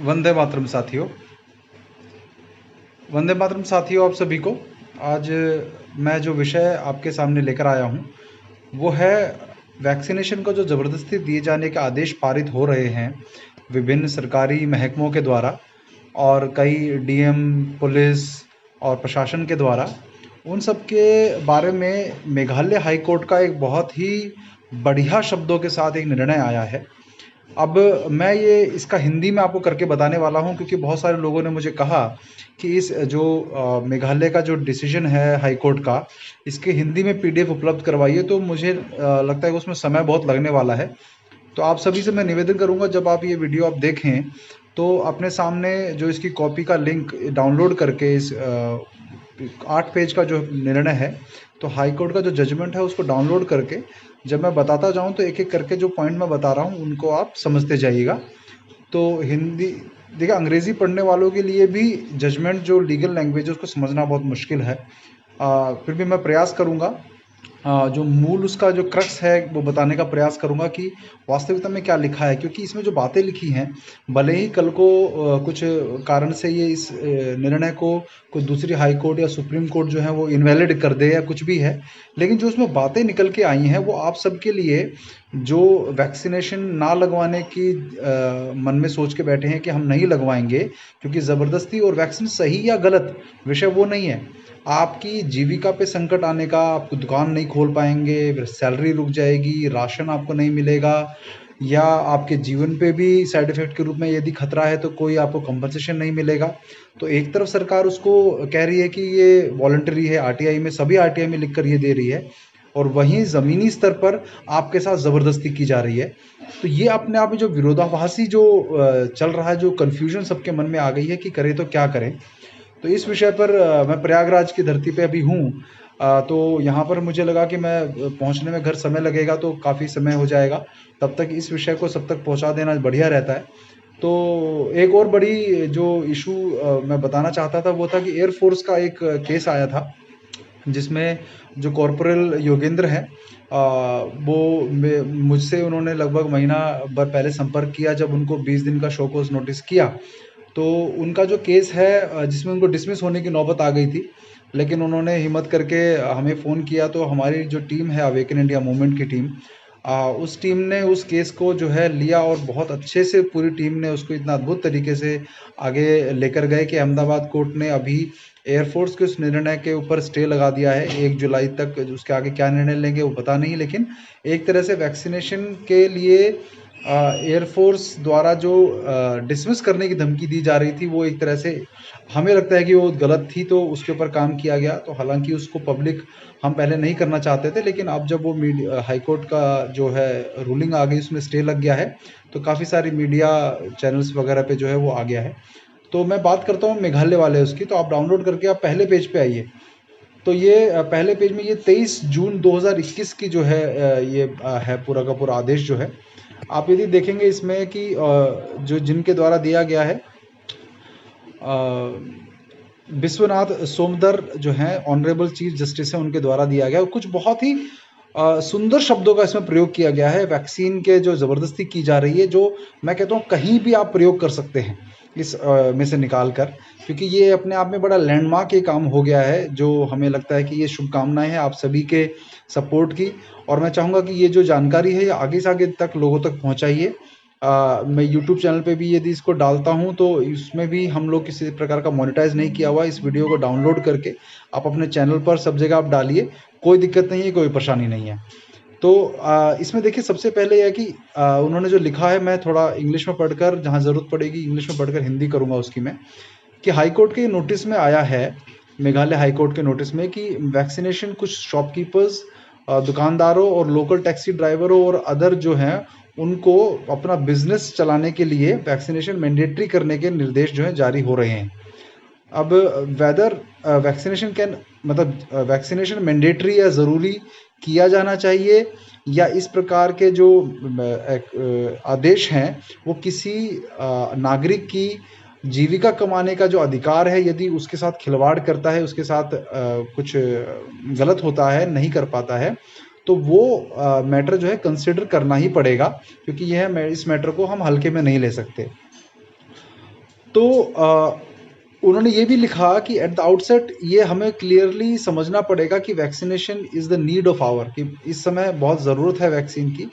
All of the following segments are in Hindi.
वंदे मातरम साथियों। वंदे मातरम साथियों, आप सभी को आज मैं जो विषय आपके सामने लेकर आया हूँ वो है वैक्सीनेशन को जो ज़बरदस्ती दिए जाने के आदेश पारित हो रहे हैं विभिन्न सरकारी महकमों के द्वारा और कई डीएम, पुलिस और प्रशासन के द्वारा, उन सब के बारे में मेघालय हाई कोर्ट का एक बहुत ही बढ़िया शब्दों के साथ एक निर्णय आया है। अब मैं ये इसका हिंदी में आपको करके बताने वाला हूँ, क्योंकि बहुत सारे लोगों ने मुझे कहा कि इस जो मेघालय का जो डिसीजन है हाई कोर्ट का, इसके हिंदी में पीडीएफ उपलब्ध करवाइए। तो मुझे लगता है कि उसमें समय बहुत लगने वाला है। तो आप सभी से मैं निवेदन करूंगा, जब आप ये वीडियो आप देखें तो अपने सामने जो इसकी कॉपी का लिंक डाउनलोड करके इस 8 पेज का जो निर्णय है, तो हाई कोर्ट का जो जजमेंट है उसको डाउनलोड करके जब मैं बताता जाऊं तो एक एक करके जो पॉइंट मैं बता रहा हूं उनको आप समझते जाइएगा। तो हिंदी देखिए, अंग्रेजी पढ़ने वालों के लिए भी जजमेंट जो लीगल लैंग्वेज है उसको समझना बहुत मुश्किल है। फिर भी मैं प्रयास करूंगा, जो मूल उसका जो क्रक्स है वो बताने का प्रयास करूंगा कि वास्तविकता में क्या लिखा है, क्योंकि इसमें जो बातें लिखी हैं, भले ही कल को कुछ कारण से ये इस निर्णय को कोई दूसरी हाई कोर्ट या सुप्रीम कोर्ट जो है वो इनवैलिड कर दे या कुछ भी है, लेकिन जो उसमें बातें निकल के आई हैं वो आप सबके लिए जो वैक्सीनेशन ना लगवाने की मन में सोच के बैठे हैं कि हम नहीं लगवाएंगे क्योंकि ज़बरदस्ती और वैक्सीन सही या गलत विषय वो नहीं है। आपकी जीविका पे संकट आने का, आप दुकान नहीं खोल पाएंगे, फिर सैलरी रुक जाएगी, राशन आपको नहीं मिलेगा, या आपके जीवन पे भी साइड इफेक्ट के रूप में यदि खतरा है तो कोई आपको कंपनसेशन नहीं मिलेगा। तो एक तरफ सरकार उसको कह रही है कि ये वॉलंटरी है, आरटीआई में, सभी आरटीआई में लिख कर ये दे रही है, और वहीं ज़मीनी स्तर पर आपके साथ ज़बरदस्ती की जा रही है। तो ये अपने आप में जो विरोधाभासी जो चल रहा है, जो कन्फ्यूजन सबके मन में आ गई है कि करें तो क्या करें। तो इस विषय पर मैं प्रयागराज की धरती पे अभी हूँ। तो यहाँ पर मुझे लगा कि मैं पहुँचने में घर समय लगेगा तो काफ़ी समय हो जाएगा, तब तक इस विषय को सब तक पहुँचा देना बढ़िया रहता है। तो एक और बड़ी जो इशू मैं बताना चाहता था वो था कि एयरफोर्स का एक केस आया था, जिसमें जो कॉर्पोरल योगेंद्र हैं, वो मुझसे उन्होंने लगभग महीना भर पहले संपर्क किया, जब उनको 20 दिन का शो कॉज नोटिस किया। तो उनका जो केस है जिसमें उनको डिसमिस होने की नौबत आ गई थी, लेकिन उन्होंने हिम्मत करके हमें फ़ोन किया। तो हमारी जो टीम है अवेकन इंडिया मूवमेंट की टीम, उस टीम ने उस केस को जो है लिया और बहुत अच्छे से पूरी टीम ने उसको इतना अद्भुत तरीके से आगे लेकर गए कि अहमदाबाद कोर्ट ने अभी एयरफोर्स के उस निर्णय के ऊपर स्टे लगा दिया है 1 जुलाई तक। उसके आगे क्या निर्णय लेंगे वो पता नहीं, लेकिन एक तरह से वैक्सीनेशन के लिए एयरफोर्स द्वारा जो डिसमिस करने की धमकी दी जा रही थी, वो एक तरह से हमें लगता है कि वो गलत थी, तो उसके ऊपर काम किया गया। तो हालांकि उसको पब्लिक हम पहले नहीं करना चाहते थे, लेकिन अब जब वो हाई कोर्ट का जो है रूलिंग आ गई, उसमें स्टे लग गया है, तो काफ़ी सारी मीडिया चैनल्स वगैरह पे जो है वो आ गया है। तो मैं बात करता हूँ मेघालय वाले उसकी। तो आप डाउनलोड करके आप पहले पेज पे आइए। तो ये पहले पेज में ये 23 जून 2021 की जो है ये है पूरा का पूरा आदेश जो है। आप यदि देखेंगे इसमें कि जो जिनके द्वारा दिया गया है, विश्वनाथ सोमदर जो हैं ऑनरेबल चीफ जस्टिस हैं, उनके द्वारा दिया गया। कुछ बहुत ही सुंदर शब्दों का इसमें प्रयोग किया गया है। वैक्सीन के जो ज़बरदस्ती की जा रही है, जो मैं कहता हूँ कहीं भी आप प्रयोग कर सकते हैं इस में से निकाल कर, क्योंकि ये अपने आप में बड़ा लैंडमार्क ये काम हो गया है, जो हमें लगता है कि ये शुभकामनाएं हैं आप सभी के सपोर्ट की। और मैं चाहूँगा कि ये जो जानकारी है ये आगे से आगे तक लोगों तक पहुँचाइए। मैं यूट्यूब चैनल पे भी यदि इसको डालता हूँ तो इसमें भी हम लोग किसी प्रकार का मोनेटाइज नहीं किया हुआ। इस वीडियो को डाउनलोड करके आप अपने चैनल पर सब जगह आप डालिए, कोई दिक्कत नहीं है, कोई परेशानी नहीं है। तो इसमें देखिए, सबसे पहले यह है कि उन्होंने जो लिखा है, मैं थोड़ा इंग्लिश में पढ़कर, जहाँ ज़रूरत पड़ेगी इंग्लिश में पढ़कर हिंदी करूँगा उसकी मैं, कि हाई कोर्ट के नोटिस में आया है, मेघालय हाई कोर्ट के नोटिस में, कि वैक्सीनेशन कुछ शॉपकीपर्स, दुकानदारों और लोकल टैक्सी ड्राइवरों और अदर जो हैं उनको अपना बिजनेस चलाने के लिए वैक्सीनेशन मैंडेटरी करने के निर्देश जो है जारी हो रहे हैं। अब वेदर वैक्सीनेशन कैन, मतलब वैक्सीनेशन मैंडेटरी या ज़रूरी किया जाना चाहिए, या इस प्रकार के जो आदेश हैं वो किसी नागरिक की जीविका कमाने का जो अधिकार है, यदि उसके साथ खिलवाड़ करता है, उसके साथ कुछ गलत होता है, नहीं कर पाता है, तो वो मैटर जो है कंसिडर करना ही पड़ेगा, क्योंकि यह इस मैटर को हम हल्के में नहीं ले सकते। तो उन्होंने ये भी लिखा कि एट द आउटसेट ये हमें क्लियरली समझना पड़ेगा कि vaccination is the need of hour, कि इस समय बहुत ज़रूरत है वैक्सीन की,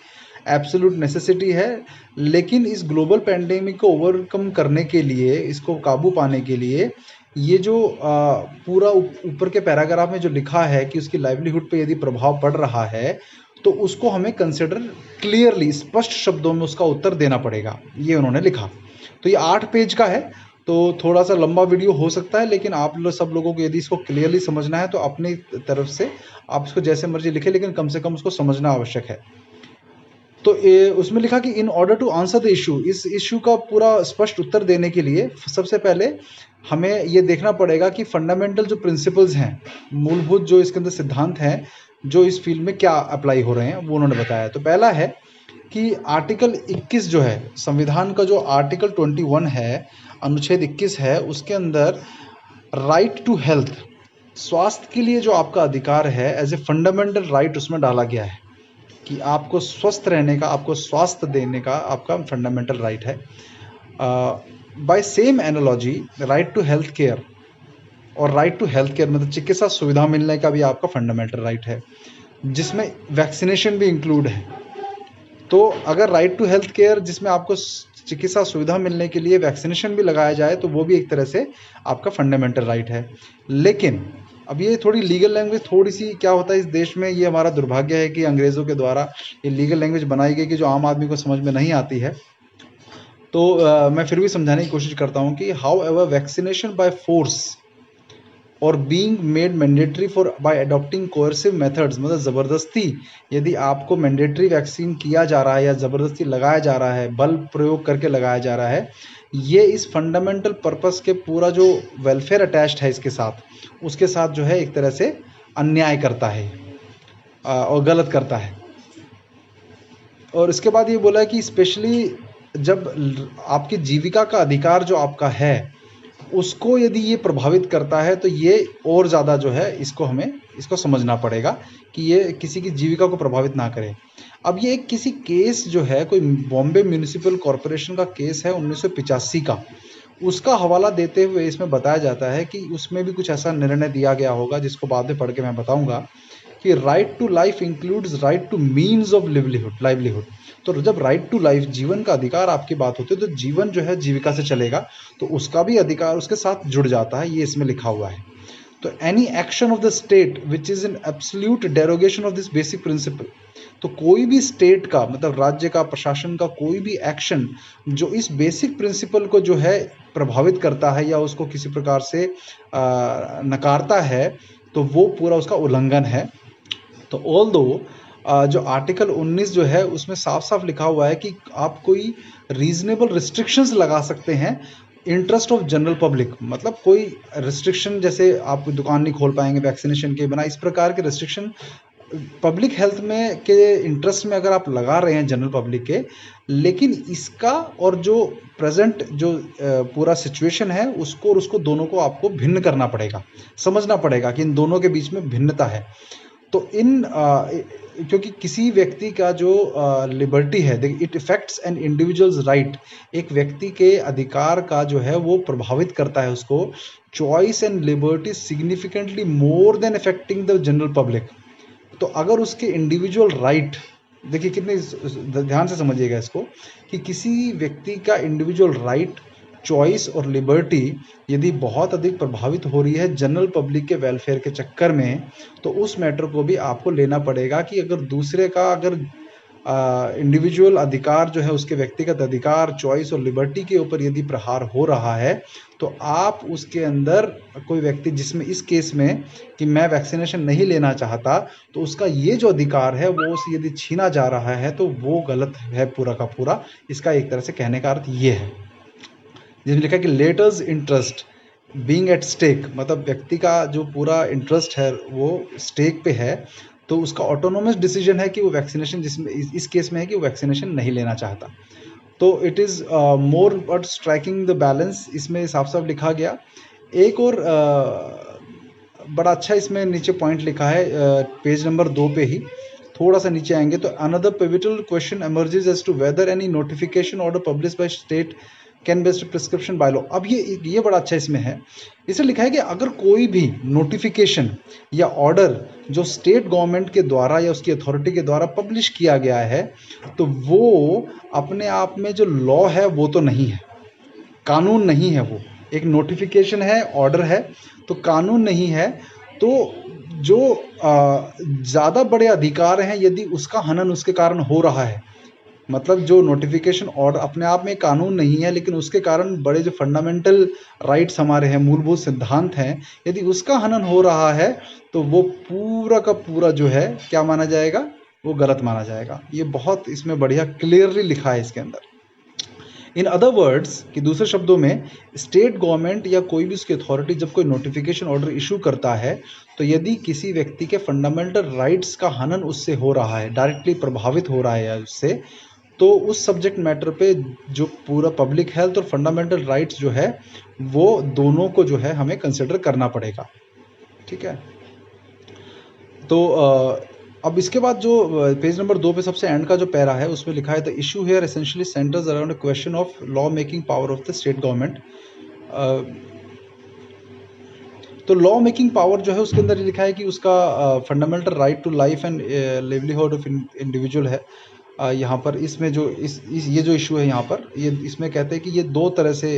एब्सोल्यूट नेसेसिटी है। लेकिन इस ग्लोबल पैंडेमिक को ओवरकम करने के लिए, इसको काबू पाने के लिए, ये जो पूरा ऊपर के पैराग्राफ में जो लिखा है कि उसकी लाइवलीहुड पे यदि प्रभाव पड़ रहा है तो उसको हमें कंसिडर क्लियरली, स्पष्ट शब्दों में उसका उत्तर देना पड़ेगा, ये उन्होंने लिखा। तो ये 8 पेज का है, तो थोड़ा सा लंबा वीडियो हो सकता है, लेकिन आप लोग सब लोगों को यदि इसको क्लियरली समझना है तो अपनी तरफ से आप इसको जैसे मर्जी लिखें, लेकिन कम से कम उसको समझना आवश्यक है। तो उसमें लिखा कि in order to answer the issue, इस इशू का पूरा स्पष्ट उत्तर देने के लिए सबसे पहले हमें ये देखना पड़ेगा कि फंडामेंटल जो प्रिंसिपल्स हैं, मूलभूत जो इसके अंदर सिद्धांत हैं जो इस फील्ड में क्या अप्लाई हो रहे हैं, वो उन्होंने बताया। तो पहला है कि आर्टिकल 21 जो है संविधान का, जो आर्टिकल 21 है, अनुच्छेद 21 है, उसके अंदर राइट टू हेल्थ, स्वास्थ्य के लिए जो आपका अधिकार है, एज ए फंडामेंटल राइट उसमें डाला गया है कि आपको स्वस्थ रहने का, आपको स्वास्थ्य देने का आपका फंडामेंटल राइट है। By same analogy right to health care, और राइट टू हेल्थ केयर मतलब चिकित्सा सुविधा मिलने का भी आपका फंडामेंटल राइट है, जिसमें वैक्सीनेशन भी इंक्लूड है। तो अगर राइट टू हेल्थ केयर जिसमें आपको चिकित्सा सुविधा मिलने के लिए वैक्सीनेशन भी लगाया जाए तो वो भी एक तरह से आपका फंडामेंटल राइट है। लेकिन अब ये थोड़ी लीगल लैंग्वेज थोड़ी सी क्या होता है इस देश में, ये हमारा दुर्भाग्य है कि अंग्रेज़ों के द्वारा ये लीगल लैंग्वेज बनाई गई कि जो आम आदमी को समझ में नहीं आती है। तो मैं फिर भी समझाने की कोशिश करता हूँ कि however vaccination by force और being made mandatory for by adopting coercive methods, मतलब ज़बरदस्ती यदि आपको मैंडेटरी वैक्सीन किया जा रहा है या ज़बरदस्ती लगाया जा रहा है, बल प्रयोग करके लगाया जा रहा है, ये इस फंडामेंटल पर्पस के पूरा जो वेलफेयर अटैच्ड है इसके साथ, उसके साथ जो है एक तरह से अन्याय करता है और गलत करता है। और इसके बाद ये बोला है कि स्पेशली जब आपकी जीविका का अधिकार जो आपका है उसको यदि ये प्रभावित करता है तो ये और ज़्यादा जो है इसको हमें इसको समझना पड़ेगा कि ये किसी की जीविका को प्रभावित ना करे। अब ये एक किसी केस जो है, कोई बॉम्बे म्यूनिसिपल कॉरपोरेशन का केस है 1985 का, उसका हवाला देते हुए इसमें बताया जाता है कि उसमें भी कुछ ऐसा निर्णय दिया गया होगा जिसको बाद में पढ़ के मैं बताऊंगा कि right to life includes right to means of livelihood. तो जब राइट टू लाइफ, जीवन का अधिकार आपकी बात होती है, तो जीवन जो है जीविका से चलेगा तो उसका भी अधिकार उसके साथ जुड़ जाता है, ये इसमें लिखा हुआ है। तो any action of the state which is in absolute derogation of this basic principle, तो कोई भी स्टेट का मतलब राज्य का, प्रशासन का कोई भी एक्शन जो इस बेसिक प्रिंसिपल को जो है प्रभावित करता है या उसको किसी प्रकार से नकारता है, तो वो पूरा उसका उल्लंघन है। तो ऑल दो जो आर्टिकल 19 जो है उसमें साफ साफ लिखा हुआ है कि आप कोई रीजनेबल रिस्ट्रिक्शंस लगा सकते हैं इंटरेस्ट ऑफ जनरल पब्लिक, मतलब कोई रिस्ट्रिक्शन, जैसे आप दुकान नहीं खोल पाएंगे वैक्सीनेशन के बिना, इस प्रकार के रिस्ट्रिक्शन पब्लिक हेल्थ में के इंटरेस्ट में अगर आप लगा रहे हैं जनरल पब्लिक के, लेकिन इसका और जो प्रेजेंट जो पूरा सिचुएशन है उसको और उसको दोनों को आपको भिन्न करना पड़ेगा, समझना पड़ेगा कि इन दोनों के बीच में भिन्नता है। तो क्योंकि किसी व्यक्ति का जो लिबर्टी है, it affects an individuals right, एक व्यक्ति के अधिकार का जो है वो प्रभावित करता है उसको, choice and liberty significantly more than affecting the general public. तो अगर उसके इंडिविजुअल राइट, देखिए कितने ध्यान से समझिएगा इसको, कि किसी व्यक्ति का इंडिविजुअल राइट, चॉइस और लिबर्टी यदि बहुत अधिक प्रभावित हो रही है जनरल पब्लिक के वेलफेयर के चक्कर में, तो उस मैटर को भी आपको लेना पड़ेगा कि अगर दूसरे का अगर इंडिविजुअल अधिकार जो है, उसके व्यक्तिगत अधिकार, चॉइस और लिबर्टी के ऊपर यदि प्रहार हो रहा है, तो आप उसके अंदर कोई व्यक्ति जिसमें इस केस में कि मैं वैक्सीनेशन नहीं लेना चाहता, तो उसका ये जो अधिकार है वो उसे यदि छीना जा रहा है तो वो गलत है पूरा का पूरा। इसका एक तरह से कहने का अर्थ ये है, जिसमें लिखा है कि letters interest being at stake, मतलब व्यक्ति का जो पूरा इंटरेस्ट है वो स्टेक पे है, तो उसका ऑटोनोमस डिसीजन है कि वो वैक्सीनेशन, जिसमें इस केस में है कि वो वैक्सीनेशन नहीं लेना चाहता। तो it is more but striking the balance, इसमें साफ साफ लिखा गया। एक और बड़ा अच्छा इसमें नीचे पॉइंट लिखा है पेज नंबर 2 पे ही, थोड़ा सा नीचे आएंगे तो another pivotal question emerges as to whether any notification order publish by state can based prescription by law. अब ये बड़ा अच्छा इसमें है, इसमें लिखा है कि अगर कोई भी नोटिफिकेशन या ऑर्डर जो स्टेट गवर्नमेंट के द्वारा या उसकी अथॉरिटी के द्वारा पब्लिश किया गया है, तो वो अपने आप में जो लॉ है वो तो नहीं है, कानून नहीं है। वो एक नोटिफिकेशन है, ऑर्डर है, तो कानून नहीं है। तो जो ज़्यादा बड़े अधिकार हैं, यदि उसका हनन उसके कारण हो रहा है, मतलब जो नोटिफिकेशन ऑर्डर अपने आप में कानून नहीं है, लेकिन उसके कारण बड़े जो फंडामेंटल राइट्स हमारे हैं, मूलभूत सिद्धांत हैं, यदि उसका हनन हो रहा है, तो वो पूरा का पूरा जो है क्या माना जाएगा, वो गलत माना जाएगा। ये बहुत इसमें बढ़िया क्लियरली लिखा है इसके अंदर। इन अदर वर्ड्स, कि दूसरे शब्दों में, स्टेट गवर्नमेंट या कोई भी उसकी अथॉरिटी जब कोई नोटिफिकेशन ऑर्डर इशू करता है, तो यदि किसी व्यक्ति के फंडामेंटल राइट्स का हनन उससे हो रहा है, डायरेक्टली प्रभावित हो रहा है उससे, तो उस सब्जेक्ट मैटर पे जो पूरा पब्लिक हेल्थ और फंडामेंटल राइट्स जो है, वो दोनों को जो है हमें कंसिडर करना पड़ेगा। ठीक है। तो अब इसके बाद जो पेज नंबर 2 पे सबसे एंड का जो पैरा है, उसमें लिखा है the issue here essentially centres around a question of law making power of the state government. तो लॉ मेकिंग पावर जो है उसके अंदर लिखा है कि उसका fundamental right to life and livelihood of individual है। यहाँ पर इसमें जो ये जो इशू है यहाँ पर, ये इसमें कहते हैं कि ये दो तरह से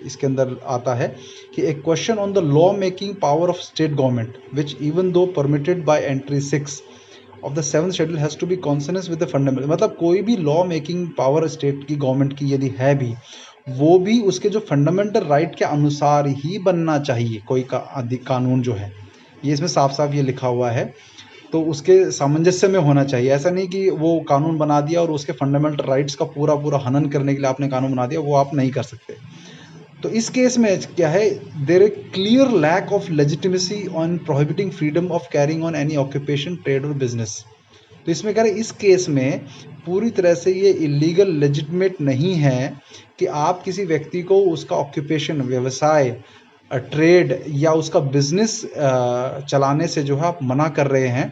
इसके अंदर आता है कि एक question on the law making power of state government which even though permitted by entry 6 of the 7th schedule has to be consonance with the fundamental. मतलब कोई भी लॉ मेकिंग पावर स्टेट की गवर्नमेंट की यदि है भी, वो भी उसके जो फंडामेंटल राइट के अनुसार ही बनना चाहिए। कोई कानून जो है, ये इसमें साफ साफ ये लिखा हुआ है, तो उसके सामंजस्य में होना चाहिए। ऐसा नहीं कि वो कानून बना दिया और उसके फंडामेंटल राइट्स का पूरा पूरा हनन करने के लिए आपने कानून बना दिया, वो आप नहीं कर सकते। तो इस केस में क्या है, there is clear lack of legitimacy on prohibiting freedom of carrying on any occupation, trade और बिजनेस। तो इसमें कह रहे इस केस में पूरी तरह से ये इलीगल लेजिटिमेट नहीं है कि आप किसी व्यक्ति को उसका ऑक्यूपेशन, व्यवसाय, ट्रेड या उसका बिजनेस चलाने से जो है आप मना कर रहे हैं,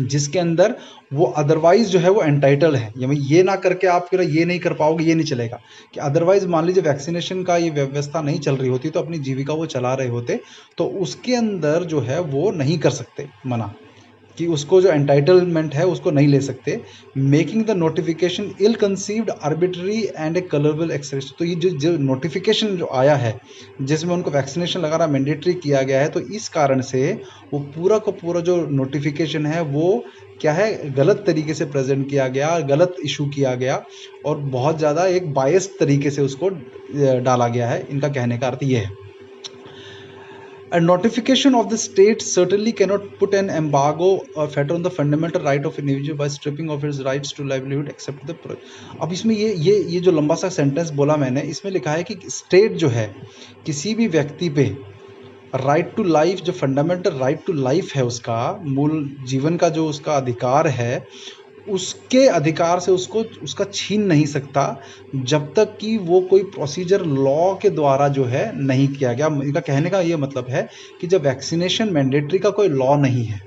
जिसके अंदर वो अदरवाइज जो है वो एंटाइटल है। ये ना करके आप फिर ये नहीं कर पाओगे, ये नहीं चलेगा। कि अदरवाइज मान लीजिए वैक्सीनेशन का ये व्यवस्था नहीं चल रही होती, तो अपनी जीविका वो चला रहे होते, तो उसके अंदर जो है वो नहीं कर सकते मना, कि उसको जो एंटाइटलमेंट है उसको नहीं ले सकते। Making the notification ill conceived, arbitrary and a colourable excess. तो ये जो नोटिफिकेशन जो आया है जिसमें उनको वैक्सीनेशन लगाना मैंडेटरी किया गया है, तो इस कारण से वो पूरा का पूरा जो नोटिफिकेशन है वो क्या है, गलत तरीके से प्रेजेंट किया गया, गलत इशू किया गया और बहुत ज़्यादा एक बायस तरीके से उसको डाला गया है। इनका कहने का अर्थ ये है, a notification of the state certainly cannot put an embargo or fetter on the fundamental right of individual by stripping of his rights to livelihood except the अब इसमें ये जो लंबा सा सेंटेंस बोला मैंने, इसमें लिखा है कि स्टेट जो है किसी भी व्यक्ति पे राइट टू लाइफ, जो फंडामेंटल राइट टू लाइफ है, उसका मूल जीवन का जो उसका अधिकार है, उसके अधिकार से उसका छीन नहीं सकता जब तक कि वो कोई प्रोसीजर लॉ के द्वारा जो है नहीं किया गया। इनका कहने का ये मतलब है कि जब वैक्सीनेशन मैंडेटरी का कोई लॉ नहीं है,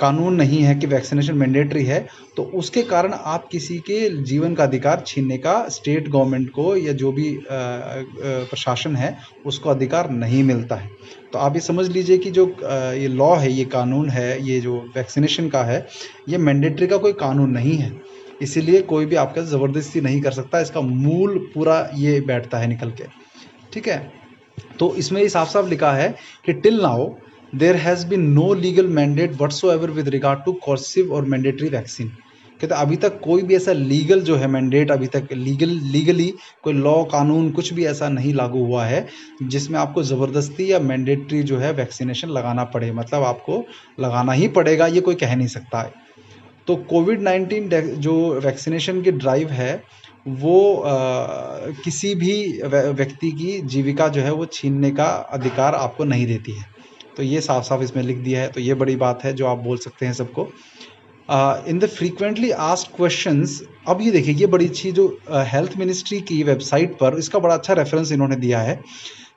कानून नहीं है कि वैक्सीनेशन मैंडेटरी है, तो उसके कारण आप किसी के जीवन का अधिकार छीनने का स्टेट गवर्नमेंट को या जो भी प्रशासन है उसको अधिकार नहीं मिलता है। तो आप ये समझ लीजिए कि जो ये लॉ है, ये कानून है, ये जो वैक्सीनेशन का है, ये मैंडेटरी का कोई कानून नहीं है, इसीलिए कोई भी आपका ज़बरदस्ती नहीं कर सकता। इसका मूल पूरा ये बैठता है निकल के। ठीक है। तो इसमें ये साफ साफ लिखा है कि till now there has been no legal mandate whatsoever with regard to coercive और मैंडेटरी वैक्सीन। कहते अभी तक कोई भी ऐसा लीगल जो है मैंडेट, अभी तक लीगली कोई लॉ, कानून, कुछ भी ऐसा नहीं लागू हुआ है जिसमें आपको ज़बरदस्ती या मैंडेटरी जो है वैक्सीनेशन लगाना पड़े। मतलब आपको लगाना ही पड़ेगा, ये कोई कह नहीं सकता है। तो कोविड-19 जो वैक्सीनेशन की ड्राइव है वो किसी भी व्यक्ति की जीविका जो है वो छीनने का अधिकार आपको नहीं देती है। तो ये साफ साफ इसमें लिख दिया है। तो ये बड़ी बात है जो आप बोल सकते हैं सबको। In the frequently asked questions, अब ये देखिए ये बड़ी अच्छी जो हेल्थ मिनिस्ट्री की वेबसाइट पर इसका बड़ा अच्छा रेफरेंस इन्होंने दिया है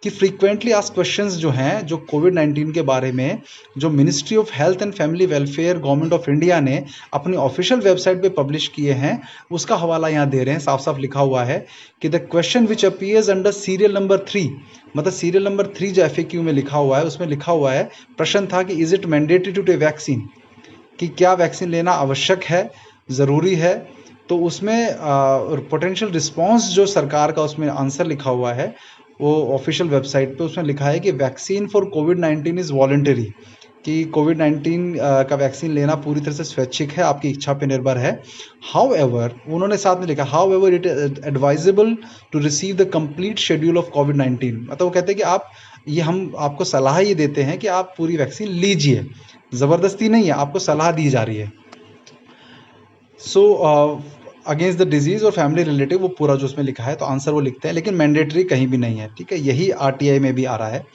कि फ्रीक्वेंटली आस्क्ड क्वेश्चंस जो हैं, जो कोविड-19 के बारे में जो ministry of health and family welfare government of India ने अपनी ऑफिशियल वेबसाइट पे पब्लिश किए हैं, उसका हवाला यहाँ दे रहे हैं। साफ साफ लिखा हुआ है कि the question which appears under serial number 3, मतलब सीरियल नंबर 3 जो FAQ में लिखा हुआ है, उसमें लिखा हुआ है, प्रश्न था कि is it mandatory to take vaccine, कि क्या वैक्सीन लेना आवश्यक है, ज़रूरी है। तो उसमें पोटेंशियल रिस्पॉन्स जो सरकार का उसमें आंसर लिखा हुआ है वो ऑफिशियल वेबसाइट पे, उसमें लिखा है कि vaccine for covid is voluntary, कि कोविड-19 का वैक्सीन लेना पूरी तरह से स्वैच्छिक है, आपकी इच्छा पे निर्भर है। हाउएवर, उन्होंने साथ में लिखा however it is advisable to receive the complete schedule of कोविड-19, मतलब वो कहते हैं कि आप ये हम आपको सलाह ये देते हैं कि आप पूरी वैक्सीन लीजिए, ज़बरदस्ती नहीं है, आपको सलाह दी जा रही है। सो अगेंस्ट द डिजीज़ और फैमिली रिलेटिव, वो पूरा जो उसमें लिखा है, तो आंसर वो लिखते हैं, लेकिन मैंडेटरी कहीं भी नहीं है, ठीक है। यही RTI में भी आ रहा है।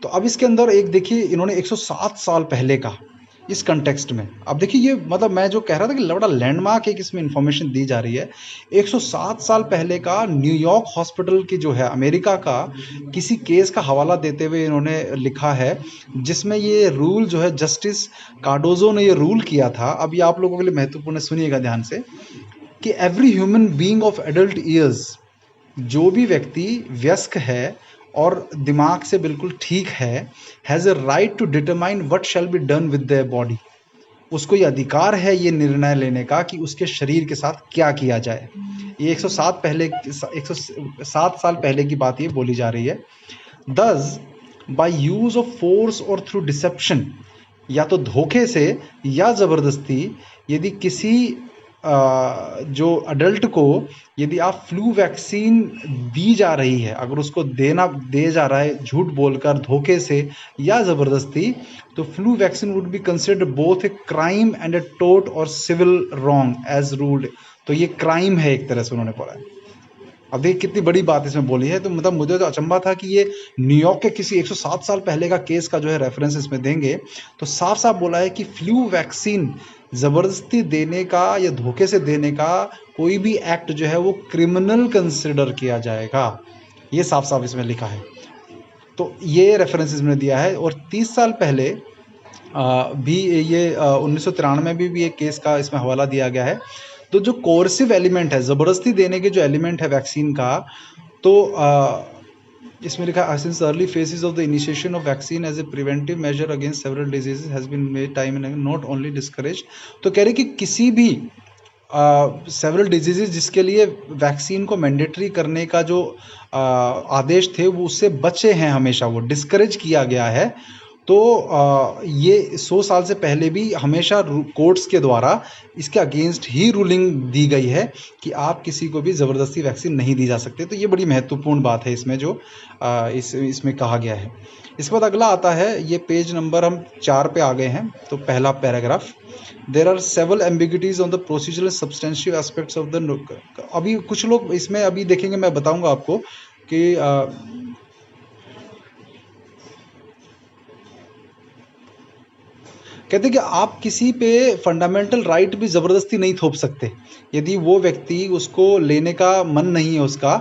तो अब इसके अंदर एक देखिए इन्होंने 107 साल पहले का इस कंटेक्स्ट में, अब देखिए ये मतलब मैं जो कह रहा था कि बड़ा लैंडमार्क एक इसमें इंफॉर्मेशन दी जा रही है। 107 साल पहले का न्यूयॉर्क हॉस्पिटल की जो है अमेरिका का किसी केस का हवाला देते हुए इन्होंने लिखा है, जिसमें ये रूल जो है जस्टिस कार्डोजो ने ये रूल किया था। अब ये आप लोगों के लिए महत्वपूर्ण है, सुनिएगा ध्यान से, कि every human being of adult years, जो भी व्यक्ति वयस्क है और दिमाग से बिल्कुल ठीक है, has a right to determine what shall be done with their body, उसको ये अधिकार है ये निर्णय लेने का कि उसके शरीर के साथ क्या किया जाए। ये 107 साल पहले की बात ये बोली जा रही है। दस बाय यूज ऑफ फोर्स और थ्रू डिसेप्शन, या तो धोखे से या ज़बरदस्ती, यदि किसी जो अडल्ट को यदि आप फ्लू वैक्सीन दी जा रही है, अगर उसको दे जा रहा है झूठ बोलकर, धोखे से या ज़बरदस्ती, तो flu vaccine would be considered both a crime and a tort और सिविल रॉन्ग एज रूल्ड। तो ये क्राइम है एक तरह से, उन्होंने बोला है। अब देखिए कितनी बड़ी बात इसमें बोली है। तो मतलब मुझे तो अचंभा था कि ये न्यूयॉर्क के किसी 107 साल पहले का केस का जो है रेफरेंस इसमें देंगे, तो साफ साफ बोला है कि फ्लू वैक्सीन ज़बरदस्ती देने का या धोखे से देने का कोई भी एक्ट जो है वो क्रिमिनल कंसिडर किया जाएगा, ये साफ साफ इसमें लिखा है। तो ये रेफरेंस इसमें दिया है। और 30 साल पहले भी ये 1993 में भी एक केस का इसमें हवाला दिया गया है। तो जो कोर्सिव एलिमेंट है, ज़बरदस्ती देने के जो एलिमेंट है वैक्सीन का, तो इसमें लिखा है since early phases of the initiation of vaccine as a preventive measure against several diseases has been made time and not only discourage. तो कह रहे कि किसी भी सेवरल डिजीजेस जिसके लिए वैक्सीन को मैंडेटरी करने का जो आदेश थे वो उससे बचे हैं, हमेशा वो डिस्करेज किया गया है। तो ये 100 साल से पहले भी हमेशा कोर्ट्स के द्वारा इसके अगेंस्ट ही रूलिंग दी गई है कि आप किसी को भी ज़बरदस्ती वैक्सीन नहीं दी जा सकते। तो ये बड़ी महत्वपूर्ण बात है इसमें जो इसमें कहा गया है। इसके बाद अगला आता है, ये पेज नंबर हम 4 पे आ गए हैं। तो पहला paragraph, there are several ambiguities on the procedural substantial aspects of the, अभी कुछ लोग इसमें अभी देखेंगे, मैं बताऊंगा आपको कि कहते हैं कि आप किसी पे फंडामेंटल राइट भी ज़बरदस्ती नहीं थोप सकते। यदि वो व्यक्ति उसको लेने का मन नहीं है उसका,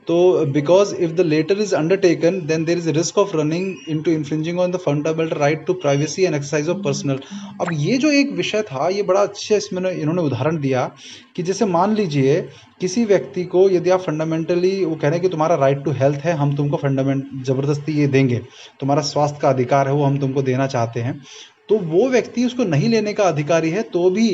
तो because if the letter is undertaken then there is risk of running into infringing on the fundamental right to privacy and exercise of personal. अब ये जो एक विषय था, ये बड़ा अच्छे इसमें इन्होंने उदाहरण दिया कि जैसे मान लीजिए किसी व्यक्ति को यदि आप फंडामेंटली, वो कह रहे हैं कि तुम्हारा राइट टू हेल्थ है, हम तुमको ज़बरदस्ती ये देंगे, तुम्हारा स्वास्थ्य का अधिकार है वो हम तुमको देना चाहते हैं, तो वो व्यक्ति उसको नहीं लेने का अधिकारी है, तो भी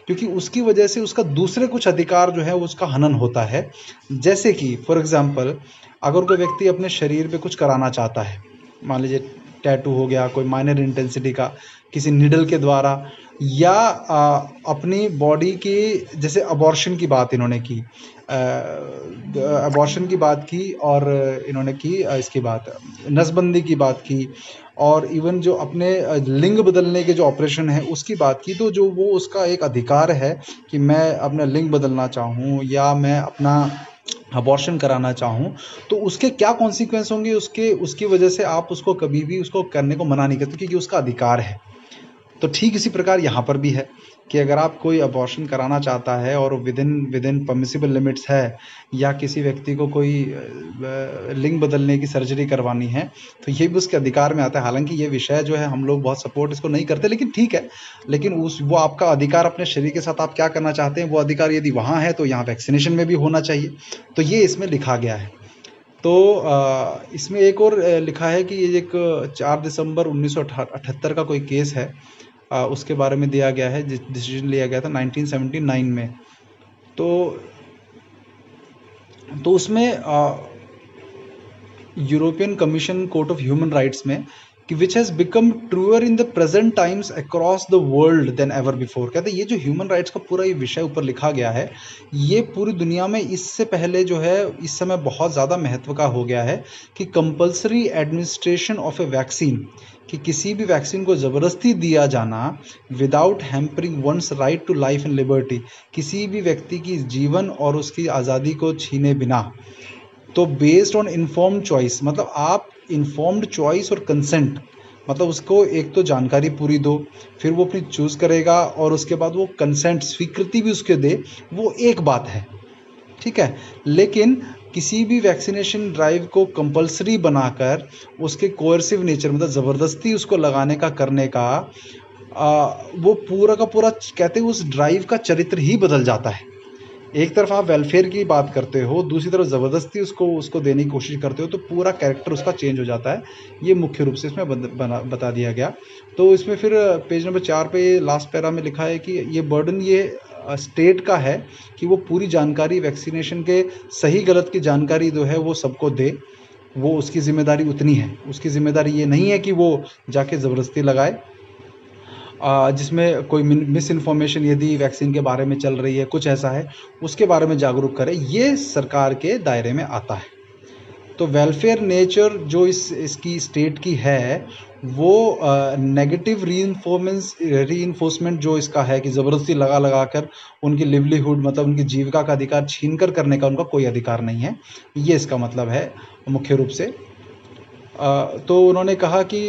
क्योंकि उसकी वजह से उसका दूसरे कुछ अधिकार जो है उसका हनन होता है। जैसे कि फॉर एग्जांपल, अगर कोई व्यक्ति अपने शरीर पे कुछ कराना चाहता है, मान लीजिए टैटू हो गया, कोई माइनर इंटेंसिटी का किसी निडल के द्वारा, या अपनी बॉडी की, जैसे अबॉर्शन की बात इन्होंने की, अबॉर्शन की बात की, और इन्होंने की इसकी बात, नसबंदी की बात की, और इवन जो अपने लिंग बदलने के जो ऑपरेशन है उसकी बात की। तो जो वो उसका एक अधिकार है कि मैं अपना लिंग बदलना चाहूँ या मैं अपना अबॉर्शन कराना चाहूँ, तो उसके क्या कॉन्सिक्वेंस होंगे, उसकी वजह से आप उसको कभी भी उसको करने को मना नहीं करते, क्योंकि उसका अधिकार है। तो ठीक इसी प्रकार यहाँ पर भी है कि अगर आप कोई अबॉर्शन कराना चाहता है और विद इन परमिसिबल लिमिट्स है, या किसी व्यक्ति को कोई लिंग बदलने की सर्जरी करवानी है, तो ये भी उसके अधिकार में आता है। हालांकि ये विषय जो है हम लोग बहुत सपोर्ट इसको नहीं करते, लेकिन ठीक है, लेकिन वो आपका अधिकार, अपने शरीर के साथ आप क्या करना चाहते हैं वो अधिकार यदि वहाँ है तो यहाँ वैक्सीनेशन में भी होना चाहिए। तो ये इसमें लिखा गया है। तो इसमें एक और लिखा है कि ये एक 4 दिसंबर 1978 का कोई केस है, उसके बारे में दिया गया है, डिसीजन लिया गया था 1979 में। तो उसमें European commission court of human rights में कि which has become truer in the present times across the world then ever before. कहते हैं ये जो ह्यूमन राइट्स का पूरा ये विषय ऊपर लिखा गया है, ये पूरी दुनिया में इससे पहले जो है इस समय बहुत ज़्यादा महत्व का हो गया है कि compulsory administration of a vaccine, कि किसी भी वैक्सीन को ज़बरदस्ती दिया जाना without hampering one's right to life and liberty, किसी भी व्यक्ति की जीवन और उसकी आज़ादी को छीने बिना, तो बेस्ड ऑन इन्फॉर्म्ड चॉइस, मतलब आप इन्फॉर्म्ड चॉइस और कंसेंट, मतलब उसको एक तो जानकारी पूरी दो, फिर वो अपनी चूज़ करेगा और उसके बाद वो कंसेंट, स्वीकृति भी उसके दे, वो एक बात है, ठीक है। लेकिन किसी भी वैक्सीनेशन ड्राइव को कंपलसरी बनाकर उसके कोerसिव नेचर, मतलब ज़बरदस्ती उसको लगाने का, करने का, वो पूरा का पूरा कहते हैं उस ड्राइव का चरित्र ही बदल जाता है। एक तरफ आप वेलफेयर की बात करते हो, दूसरी तरफ ज़बरदस्ती उसको देने की कोशिश करते हो, तो पूरा कैरेक्टर उसका चेंज हो जाता है। ये मुख्य रूप से इसमें बता दिया गया। तो इसमें फिर पेज नंबर 4 पे लास्ट पैरा में लिखा है कि ये बर्डन ये स्टेट का है कि वो पूरी जानकारी, वैक्सीनेशन के सही गलत की जानकारी जो है वो सबको दे, वो उसकी जिम्मेदारी उतनी है। उसकी जिम्मेदारी ये नहीं है कि वो जाके ज़बरदस्ती लगाए, जिसमें कोई मिस इन्फॉर्मेशन यदि वैक्सीन के बारे में चल रही है, कुछ ऐसा है, उसके बारे में जागरूक करे, ये सरकार के दायरे में आता है। तो वेलफेयर नेचर जो इसकी स्टेट की है, वो नेगेटिव रीइंफोर्समेंट जो इसका है कि ज़बरदस्ती लगा कर उनकी लिवलीहुड, मतलब उनकी जीविका का अधिकार छीन कर करने का उनका कोई अधिकार नहीं है, ये इसका मतलब है मुख्य रूप से। तो उन्होंने कहा कि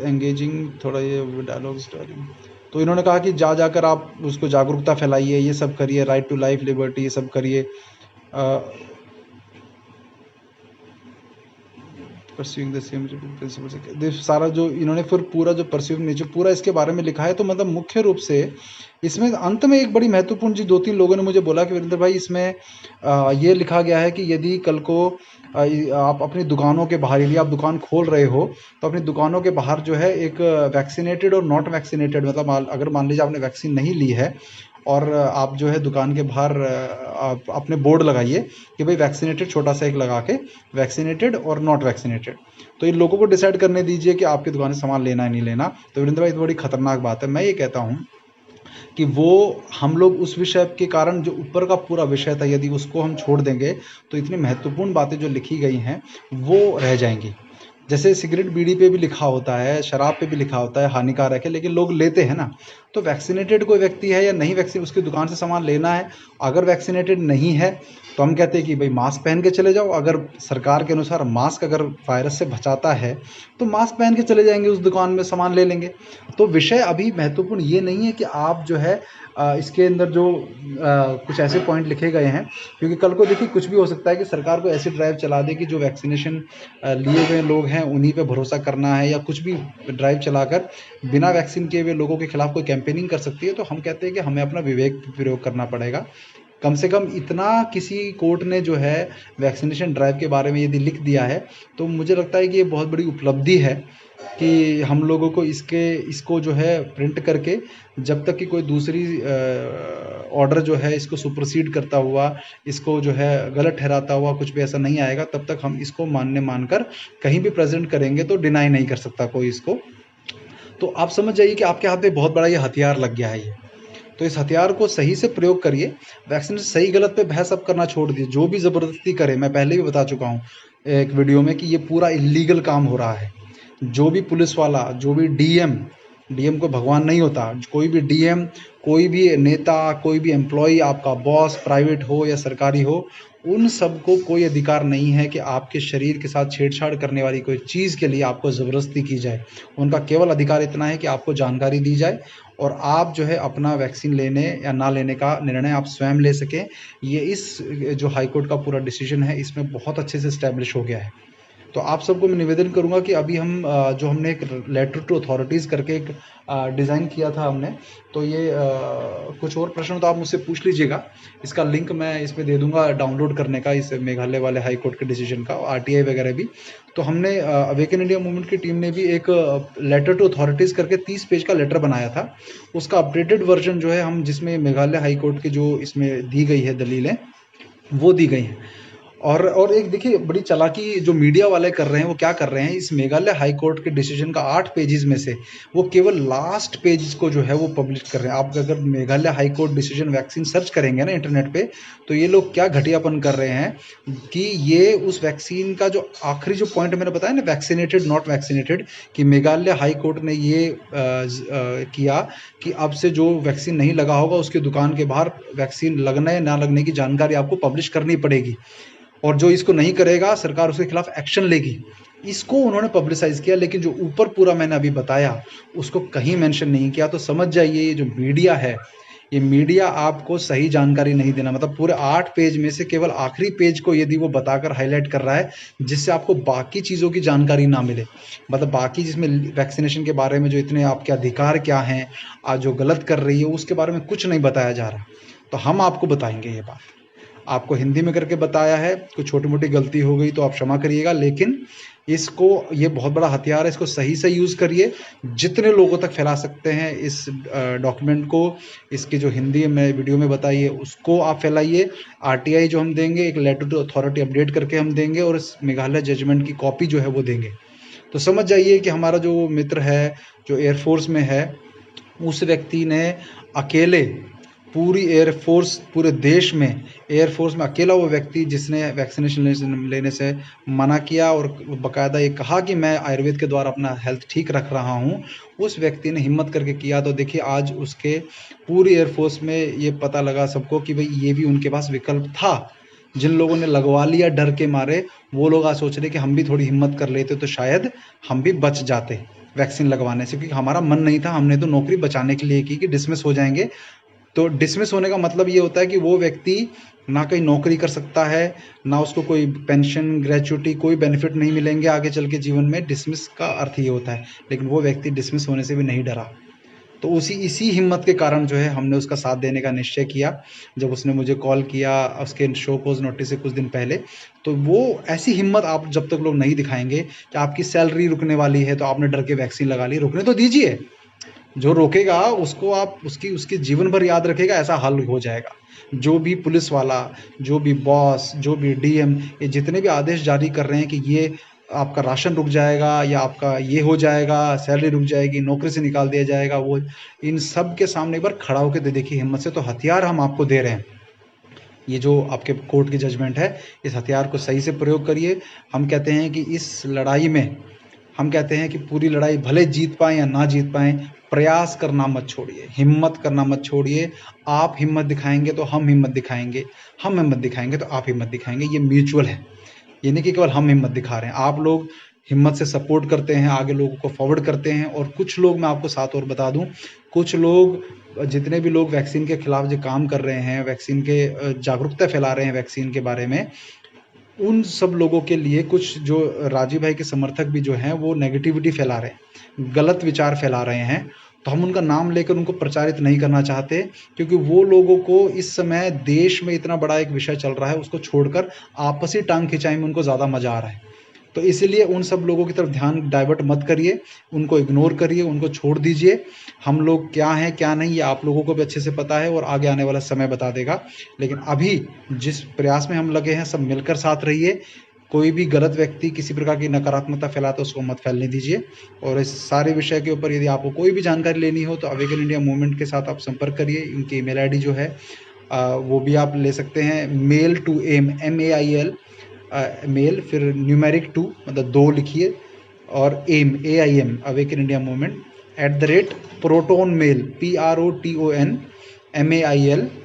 एंगेजिंग थोड़ा ये डायलॉग स्टाइलिंग, तो इन्होंने कहा कि जाकर आप उसको जागरूकता फैलाइए, ये सब करिए, राइट टू लाइफ, लिबर्टी, ये सब करिए, परस्यूइंग द सेम प्रिंसिपल्स, सारा जो इन्होंने फिर पूरा जो परस्यूइंग नेचर पूरा इसके बारे में लिखा है। तो मतलब मुख्य रूप से इसमें अंत में एक बड़ी महत्वपूर्ण चीज़ 2-3 लोगों ने मुझे बोला कि वीरेंद्र भाई इसमें ये लिखा गया है कि यदि कल को आप अपनी दुकानों के बाहर, यदि आप दुकान खोल रहे हो तो अपनी दुकानों के बाहर जो है एक वैक्सीनेटेड और नॉट वैक्सीनेटेड, मतलब अगर मान लीजिए आपने वैक्सीन नहीं ली है और आप जो है दुकान के बाहर आप अपने बोर्ड लगाइए कि भाई वैक्सीनेटेड, छोटा सा एक लगा के, वैक्सीनेटेड और नॉट वैक्सीनेटेड। तो इन लोगों को डिसाइड करने दीजिए कि आपकी दुकान से सामान लेना है नहीं लेना। तो वीरेंद्र भाई, तो बड़ी खतरनाक बात है। मैं ये कहता हूँ कि वो हम लोग उस विषय के कारण जो ऊपर का पूरा विषय था, यदि उसको हम छोड़ देंगे तो इतनी महत्वपूर्ण बातें जो लिखी गई हैं वो रह जाएंगी। जैसे सिगरेट बीड़ी पे भी लिखा होता है, शराब पे भी लिखा होता है हानिकारक है, लेकिन लोग लेते हैं ना। तो वैक्सीनेटेड कोई व्यक्ति है या नहीं वैक्सीन, उसकी दुकान से सामान लेना है, अगर वैक्सीनेटेड नहीं है तो हम कहते हैं कि भाई मास्क पहन के चले जाओ। अगर सरकार के अनुसार मास्क अगर वायरस से बचाता है तो मास्क पहन के चले जाएंगे, उस दुकान में सामान ले लेंगे। तो विषय अभी महत्वपूर्ण ये नहीं है कि आप जो है इसके अंदर जो कुछ ऐसे पॉइंट लिखे गए हैं, क्योंकि कल को देखिए कुछ भी हो सकता है कि सरकार को ऐसी ड्राइव चला दे कि जो वैक्सीनेशन लिए हुए लोग हैं उन्हीं पे भरोसा करना है, या कुछ भी ड्राइव चलाकर बिना वैक्सीन किए हुए लोगों के खिलाफ कोई कैंपेनिंग कर सकती है। तो हम कहते हैं कि हमें अपना विवेक प्रयोग करना पड़ेगा। कम से कम इतना किसी कोर्ट ने जो है वैक्सीनेशन ड्राइव के बारे में यदि लिख दिया है तो मुझे लगता है कि ये बहुत बड़ी उपलब्धि है कि हम लोगों को इसको जो है प्रिंट करके, जब तक कि कोई दूसरी ऑर्डर जो है इसको सुपरसीड करता हुआ, इसको जो है गलत ठहराता हुआ कुछ भी ऐसा नहीं आएगा, तब तक हम इसको मानकर कहीं भी प्रेजेंट करेंगे तो डिनाई नहीं कर सकता कोई इसको। तो आप समझ जाइए कि आपके हाथ में बहुत बड़ा ये हथियार लग गया है ये। तो इस हथियार को सही से प्रयोग करिए। वैक्सीन सही गलत पे बहस अब करना छोड़ दीजिए। जो भी ज़बरदस्ती करे, मैं पहले भी बता चुका हूँ एक वीडियो में कि ये पूरा इलीगल काम हो रहा है। जो भी पुलिस वाला, जो भी डीएम को भगवान नहीं होता, कोई भी डीएम, कोई भी नेता, कोई भी एम्प्लॉय, आपका बॉस प्राइवेट हो या सरकारी हो, उन सबको कोई अधिकार नहीं है कि आपके शरीर के साथ छेड़छाड़ करने वाली कोई चीज़ के लिए आपको ज़बरदस्ती की जाए। उनका केवल अधिकार इतना है कि आपको जानकारी दी जाए और आप जो है अपना वैक्सीन लेने या ना लेने का निर्णय आप स्वयं ले सकें। ये इस जो हाई कोर्ट का पूरा डिसीजन है, इसमें बहुत अच्छे से एस्टैब्लिश हो गया है। तो आप सबको मैं निवेदन करूंगा कि अभी हम जो हमने एक लेटर टू अथॉरिटीज़ करके एक डिज़ाइन किया था हमने, तो ये कुछ और प्रश्न तो आप मुझसे पूछ लीजिएगा। इसका लिंक मैं इसमें दे दूंगा डाउनलोड करने का, इस मेघालय वाले हाई कोर्ट के डिसीजन का, आरटीआई वगैरह भी। तो हमने अवेकन इंडिया मूवमेंट की टीम ने भी एक लेटर टू अथॉरिटीज़ करके 30 पेज का लेटर बनाया था। उसका अपडेटेड वर्जन जो है हम, जिसमें मेघालय हाई कोर्ट की जो इसमें दी गई है दलीलें, वो दी गई हैं। और एक देखिए बड़ी चालाकी जो मीडिया वाले कर रहे हैं, वो क्या कर रहे हैं, इस मेघालय हाई कोर्ट के डिसीजन का 8 पेजेस में से वो केवल लास्ट पेज को जो है वो पब्लिश कर रहे हैं। आप अगर Meghalaya high court decision vaccine search करेंगे ना इंटरनेट पे, तो ये लोग क्या घटियापन कर रहे हैं कि ये उस वैक्सीन का जो आखिरी जो पॉइंट मैंने बताया ना, वैक्सीनेटेड नॉट वैक्सीनेटेड, कि मेघालय हाई कोर्ट ने ये किया कि अब से जो वैक्सीन नहीं लगा होगा उसकी दुकान के बाहर वैक्सीन लगने ना लगने की जानकारी आपको पब्लिश करनी पड़ेगी, और जो इसको नहीं करेगा सरकार उसके खिलाफ एक्शन लेगी। इसको उन्होंने पब्लिसाइज किया, लेकिन जो ऊपर पूरा मैंने अभी बताया उसको कहीं मेंशन नहीं किया। तो समझ जाइए ये जो मीडिया है, ये मीडिया आपको सही जानकारी नहीं देना, मतलब पूरे 8 पेज में से केवल आखिरी पेज को यदि वो बताकर हाईलाइट कर रहा है, जिससे आपको बाकी चीज़ों की जानकारी ना मिले, मतलब बाकी जिसमें वैक्सीनेशन के बारे में जो इतने आपके अधिकार क्या हैं, आज जो गलत कर रही है उसके बारे में कुछ नहीं बताया जा रहा। तो हम आपको बताएंगे ये बात, आपको हिंदी में करके बताया है, कुछ छोटी मोटी गलती हो गई तो आप क्षमा करिएगा, लेकिन इसको, ये बहुत बड़ा हथियार है, इसको सही से यूज़ करिए, जितने लोगों तक फैला सकते हैं इस डॉक्यूमेंट को, इसकी जो हिंदी में वीडियो में बताइए उसको आप फैलाइए। आरटीआई जो हम देंगे, एक लेटर टू अथॉरिटी अपडेट करके हम देंगे, और इस मेघालय जजमेंट की कॉपी जो है वो देंगे। तो समझ जाइए कि हमारा जो मित्र है, जो एयरफोर्स में है, उस व्यक्ति ने अकेले पूरी एयरफोर्स, पूरे देश में एयरफोर्स में अकेला वो व्यक्ति जिसने वैक्सीनेशन लेने से मना किया और बाकायदा ये कहा कि मैं आयुर्वेद के द्वारा अपना हेल्थ ठीक रख रहा हूँ, उस व्यक्ति ने हिम्मत करके किया। तो देखिए आज उसके पूरी एयरफोर्स में ये पता लगा सबको कि भाई ये भी उनके पास विकल्प था। जिन लोगों ने लगवा लिया डर के मारे, वो लोग आज सोच रहे कि हम भी थोड़ी हिम्मत कर लेते तो शायद हम भी बच जाते वैक्सीन लगवाने से, क्योंकि हमारा मन नहीं था, हमने तो नौकरी बचाने के लिए की कि डिसमिस हो जाएंगे। तो डिसमिस होने का मतलब ये होता है कि वो व्यक्ति ना कहीं नौकरी कर सकता है, ना उसको कोई पेंशन, ग्रेचुइटी, कोई बेनिफिट नहीं मिलेंगे आगे चल के जीवन में। डिसमिस का अर्थ ये होता है, लेकिन वो व्यक्ति डिसमिस होने से भी नहीं डरा। तो इसी हिम्मत के कारण जो है हमने उसका साथ देने का निश्चय किया। जब उसने मुझे कॉल किया उसके शो कोज नोटिस से कुछ दिन पहले, तो वो ऐसी हिम्मत आप जब तक लोग नहीं दिखाएंगे कि आपकी सैलरी रुकने वाली है तो आपने डर के वैक्सीन लगा ली, रुकने तो दीजिए। जो रोकेगा उसको आप उसकी जीवन भर याद रखेगा, ऐसा हल हो जाएगा। जो भी पुलिस वाला, जो भी बॉस, जो भी डीएम, ये जितने भी आदेश जारी कर रहे हैं कि ये आपका राशन रुक जाएगा या आपका ये हो जाएगा, सैलरी रुक जाएगी, नौकरी से निकाल दिया जाएगा, वो इन सब के सामने एक बार खड़ा होकर देखिए हिम्मत से। तो हथियार हम आपको दे रहे हैं, ये जो आपके कोर्ट की जजमेंट है, इस हथियार को सही से प्रयोग करिए। हम कहते हैं कि इस लड़ाई में, हम कहते हैं कि पूरी लड़ाई भले जीत पाएं या ना जीत पाएं, प्रयास करना मत छोड़िए, हिम्मत करना मत छोड़िए। आप हिम्मत दिखाएंगे तो हम हिम्मत दिखाएंगे, हम हिम्मत दिखाएंगे तो आप हिम्मत दिखाएंगे। ये म्यूचुअल है, ये नहीं कि केवल हम हिम्मत दिखा रहे हैं। आप लोग हिम्मत से सपोर्ट करते हैं, आगे लोगों को फॉरवर्ड करते हैं, और कुछ लोग, मैं आपको साथ और बता दूं, कुछ लोग, जितने भी लोग वैक्सीन के खिलाफ जो काम कर रहे हैं, वैक्सीन के जागरूकता फैला रहे हैं वैक्सीन के बारे में, उन सब लोगों के लिए कुछ जो राजीव भाई के समर्थक भी जो हैं वो नेगेटिविटी फैला रहे हैं, गलत विचार फैला रहे हैं। तो हम उनका नाम लेकर उनको प्रचारित नहीं करना चाहते, क्योंकि वो लोगों को इस समय देश में इतना बड़ा एक विषय चल रहा है, उसको छोड़कर आपसी टांग खिंचाई में उनको ज़्यादा मजा आ रहा है। तो इसीलिए उन सब लोगों की तरफ ध्यान डाइवर्ट मत करिए, उनको इग्नोर करिए, उनको छोड़ दीजिए। हम लोग क्या हैं क्या नहीं ये आप लोगों को भी अच्छे से पता है, और आगे आने वाला समय बता देगा। लेकिन अभी जिस प्रयास में हम लगे हैं, सब मिलकर साथ रहिए। कोई भी गलत व्यक्ति किसी प्रकार की नकारात्मकता फैलाता है उसको मत फैलने दीजिए। और इस सारे विषय के ऊपर यदि आपको कोई भी जानकारी लेनी हो तो अवेकन इंडिया मूवमेंट के साथ आप संपर्क करिए। उनकी ईमेल आईडी जो है वो भी आप ले सकते हैं, mail two M, MAIL, mail, फिर न्यूमेरिक 2, मतलब 2 लिखिए, और M, AIM, awaken India movement @protonmail, PROTON mail.ch।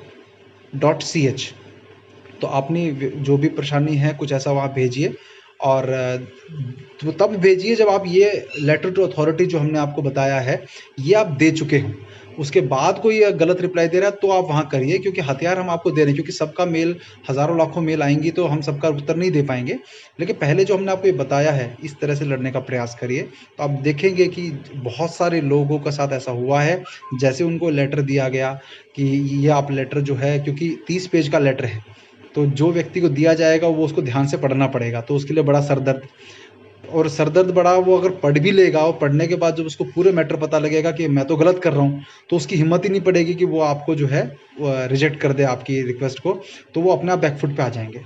तो अपनी जो भी परेशानी है कुछ ऐसा वहाँ भेजिए, और तो तब भेजिए जब आप ये लेटर टू अथॉरिटी जो हमने आपको बताया है ये आप दे चुके हो। उसके बाद कोई गलत रिप्लाई दे रहा है तो आप वहाँ करिए, क्योंकि हथियार हम आपको दे रहे हैं, क्योंकि सबका मेल, हज़ारों लाखों मेल आएंगी तो हम सबका उत्तर नहीं दे पाएंगे। लेकिन पहले जो हमने आपको ये बताया है इस तरह से लड़ने का प्रयास करिए, तो आप देखेंगे कि बहुत सारे लोगों के साथ ऐसा हुआ है। जैसे उनको लेटर दिया गया कि ये आप लेटर जो है, क्योंकि 30 पेज का लेटर है, तो जो व्यक्ति को दिया जाएगा वो उसको ध्यान से पढ़ना पड़ेगा, तो उसके लिए बड़ा सरदर्द, और सरदर्द बड़ा, वो अगर पढ़ भी लेगा और पढ़ने के बाद जब उसको पूरे मैटर पता लगेगा कि मैं तो गलत कर रहा हूँ, तो उसकी हिम्मत ही नहीं पड़ेगी कि वो आपको जो है रिजेक्ट कर दे आपकी रिक्वेस्ट को, तो वो अपने आप बैकफुट पे आ जाएंगे।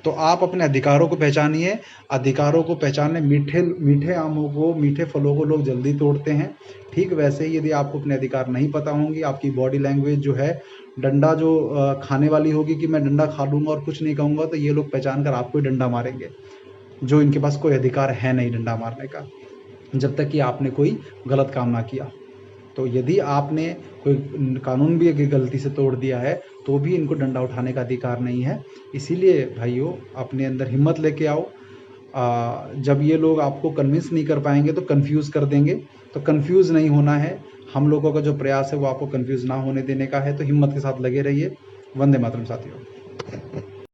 तो आप अपने अधिकारों को पहचानिए। अधिकारों को पहचानने, मीठे मीठे आमों को, मीठे फलों को लोग जल्दी तोड़ते हैं। ठीक वैसे ही यदि आपको अपने अधिकार नहीं पता होंगी, आपकी बॉडी लैंग्वेज जो है डंडा जो खाने वाली होगी कि मैं डंडा खा लूँगा और कुछ नहीं कहूँगा, तो ये लोग पहचान कर आपको ही डंडा मारेंगे, जो इनके पास कोई अधिकार है नहीं डंडा मारने का, जब तक कि आपने कोई गलत काम ना किया। तो यदि आपने कोई कानून भी अगर गलती से तोड़ दिया है तो भी इनको डंडा उठाने का अधिकार नहीं है। इसीलिए भाइयों, अपने अंदर हिम्मत लेके आओ। जब ये लोग आपको कन्विंस नहीं कर पाएंगे तो कंफ्यूज कर देंगे, तो कंफ्यूज नहीं होना है। हम लोगों का जो प्रयास है वो आपको कंफ्यूज ना होने देने का है। तो हिम्मत के साथ लगे रहिए। वंदे मातरम साथियों।